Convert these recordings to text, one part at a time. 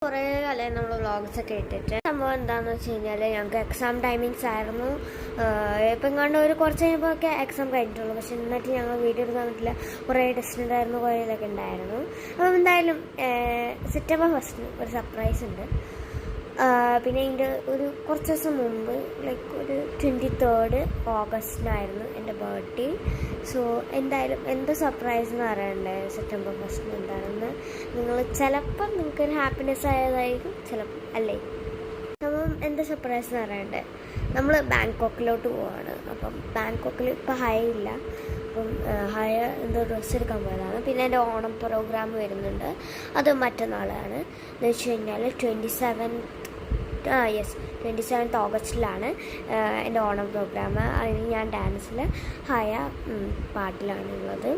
കുറേ കാലം നമ്മൾ വ്ളോഗ്സൊക്കെ ഇട്ടിട്ട് സംഭവം എന്താണെന്ന് വെച്ച് കഴിഞ്ഞാൽ ഞങ്ങൾക്ക് എക്സാം ടൈമിങ്സ് ആയിരുന്നു. ഇപ്പം കണ്ട് ഒരു കുറച്ച് കഴിയുമ്പോഴൊക്കെ എക്സാം കഴിഞ്ഞിട്ടുള്ളൂ. പക്ഷെ എന്നിട്ട് ഞങ്ങൾ വീഡിയോ എടുക്കാൻ പറ്റില്ല. കുറേ ടെസ്റ്റ് ഉണ്ടായിരുന്നു, കുറേ ഇതൊക്കെ ഉണ്ടായിരുന്നു. അപ്പം എന്തായാലും സെപ്റ്റംബർ 1 ഒരു സർപ്രൈസ് ഉണ്ട്. പിന്നെ ഇതിൻ്റെ ഒരു കുറച്ച് ദിവസം മുമ്പ് ലൈക്ക് ഒരു 23rd ഓഗസ്റ്റിനായിരുന്നു എൻ്റെ ബർത്ത്ഡേ. സോ എന്തായാലും എന്ത് സർപ്രൈസ് എന്ന് പറയണ്ടേ സെപ്റ്റംബർ 1 എന്താണെന്ന് നിങ്ങൾ ചിലപ്പം നിങ്ങൾക്കൊരു ഹാപ്പിനെസ് ആയതായിരിക്കും, ചിലപ്പം അല്ലേ. അപ്പം എന്താ സർപ്രൈസ് എന്ന് പറയണ്ടേ, നമ്മൾ ബാങ്കോക്കിലോട്ട് പോവാണ്. അപ്പം ബാങ്കോക്കിൽ ഇപ്പം ഹൈ ഇല്ല. അപ്പം ഹൈ എന്തോ ഡ്രസ്സ് എടുക്കാൻ പോയതാണ്. പിന്നെ എൻ്റെ ഓണം പ്രോഗ്രാം വരുന്നുണ്ട്, അത് മറ്റന്നാളാണ്. എന്ന് വെച്ച് കഴിഞ്ഞാൽ 27th ഓഗസ്റ്റിലാണ് എൻ്റെ ഓണം പ്രോഗ്രാം. അതിന് ഞാൻ ഡാൻസിൽ ഹായ പാട്ടിലാണുള്ളത്.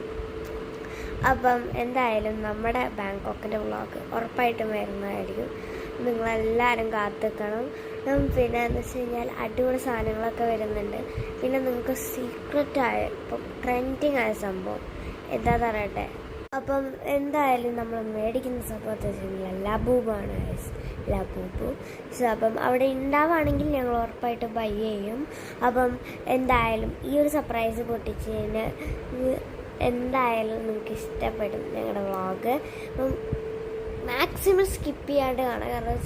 അപ്പം എന്തായാലും നമ്മുടെ ബാങ്കോക്കിൻ്റെ വ്ളോഗ് ഉറപ്പായിട്ടും വരുന്നതായിരിക്കും. നിങ്ങളെല്ലാവരും കാത്തിക്കണം. പിന്നെ എന്ന് വെച്ച് കഴിഞ്ഞാൽ അടിപൊളി സാധനങ്ങളൊക്കെ വരുന്നുണ്ട്. പിന്നെ നിങ്ങൾക്ക് സീക്രട്ടായ ഇപ്പം ട്രെൻഡിങ് ആയ സംഭവം എന്താണെന്ന് അറിയട്ടെ. അപ്പം എന്തായാലും നമ്മൾ മേടിക്കുന്ന സംഭവത്തെ വെച്ച് കഴിഞ്ഞാൽ ലബൂബാണ്, ലബൂബ്. സോ അപ്പം അവിടെ ഉണ്ടാവുകയാണെങ്കിൽ ഞങ്ങൾ ഉറപ്പായിട്ട് ബൈ ചെയ്യും. അപ്പം എന്തായാലും ഈ ഒരു സർപ്രൈസ് പൊട്ടിച്ചതിന് എന്തായാലും നിങ്ങൾക്ക് ഇഷ്ടപ്പെടും ഞങ്ങളുടെ വ്ളോഗ്. അപ്പം മാക്സിമം സ്കിപ്പ് ചെയ്യാണ്ട് കാണാം. കാരണം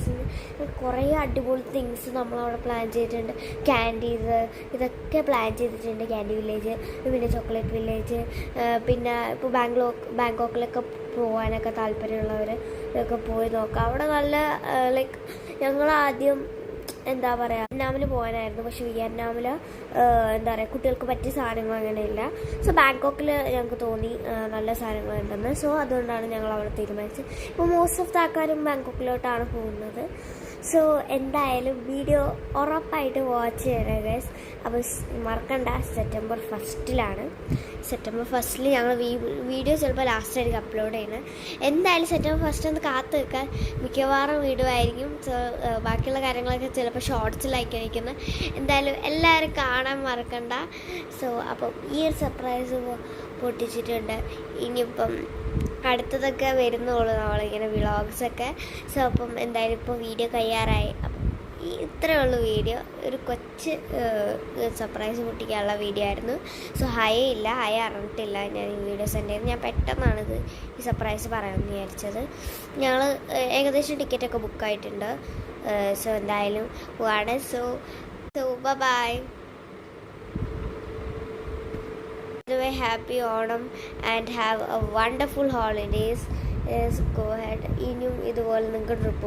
കുറേ അടിപൊളി തിങ്സ് നമ്മളവിടെ പ്ലാൻ ചെയ്തിട്ടുണ്ട്. ക്യാൻഡീസ് ഇതൊക്കെ പ്ലാൻ ചെയ്തിട്ടുണ്ട്. ക്യാൻഡി വില്ലേജ്, പിന്നെ ചോക്ലേറ്റ് വില്ലേജ്, പിന്നെ ഇപ്പോൾ ബാങ്കോക്കിലൊക്കെ പോകാനൊക്കെ താല്പര്യമുള്ളവർ ഇതൊക്കെ പോയി നോക്കാം. അവിടെ നല്ല ലൈക്ക് ഞങ്ങളാദ്യം എന്താ പറയുക വിയറ്റ്നാമിൽ പോകാനായിരുന്നു. പക്ഷെ വിയറ്റ്നാമിൽ എന്താ പറയുക കുട്ടികൾക്ക് പറ്റിയ സാധനങ്ങൾ അങ്ങനെയില്ല. സോ ബാങ്കോക്കിൽ ഞങ്ങൾക്ക് തോന്നി നല്ല സാധനങ്ങളുണ്ടെന്ന്. സോ അതുകൊണ്ടാണ് ഞങ്ങൾ അവിടെ തീരുമാനിച്ചത്. ഇപ്പോൾ മോസ്റ്റ് ഓഫ് ദ ആൾക്കാരും ബാങ്കോക്കിലോട്ടാണ് പോകുന്നത്. സോ എന്തായാലും വീഡിയോ ഉറപ്പായിട്ട് വാച്ച് ചെയ്യണം ഗൈസ്. അപ്പോൾ മറക്കണ്ട, സെപ്റ്റംബർ 1 സെപ്റ്റംബർ 1 ഞങ്ങൾ വീഡിയോ ചിലപ്പോൾ ലാസ്റ്റായിരിക്കും അപ്ലോഡ് ചെയ്യുന്നത്. എന്തായാലും സെപ്റ്റംബർ 1 ഒന്ന് കാത്തു വെക്കാൻ മിക്കവാറും വീഡിയോ ആയിരിക്കും. സോ ബാക്കിയുള്ള കാര്യങ്ങളൊക്കെ ചിലപ്പോൾ ഷോർട്സിലായിരിക്കും അയക്കുന്നത്. എന്തായാലും എല്ലാവരും കാണാൻ മറക്കണ്ട. സോ അപ്പം ഈ ഒരു സർപ്രൈസ് പൊട്ടിച്ചിട്ടുണ്ട്. ഇനിയിപ്പം അടുത്തതൊക്കെ വരുന്നുള്ളൂ നമ്മളിങ്ങനെ വ്ളോഗ്സൊക്കെ. സോ അപ്പം എന്തായാലും ഇപ്പോൾ വീഡിയോ കഴിയാറായി. അപ്പം ഇത്രയേ ഉള്ളൂ വീഡിയോ. ഒരു കൊച്ച് സർപ്രൈസ് പൊട്ടിക്കാനുള്ള വീഡിയോ ആയിരുന്നു. സോ ഹൈ അറിഞ്ഞിട്ടില്ല ഞാൻ ഈ വീഡിയോ സെൻഡ് ചെയ്ത്. ഞാൻ പെട്ടെന്നാണിത് ഈ സർപ്രൈസ് പറയാമെന്ന് വിചാരിച്ചത്. ഞങ്ങൾ ഏകദേശം ടിക്കറ്റൊക്കെ ബുക്കായിട്ടുണ്ട്. സോ എന്തായാലും പോവാണ്. So bye. Happy Onam and have a wonderful holidays. Yes, go ahead. ഇനിയും ഇതുപോലെ നിങ്ങൾക്ക് ട്രിപ്പ്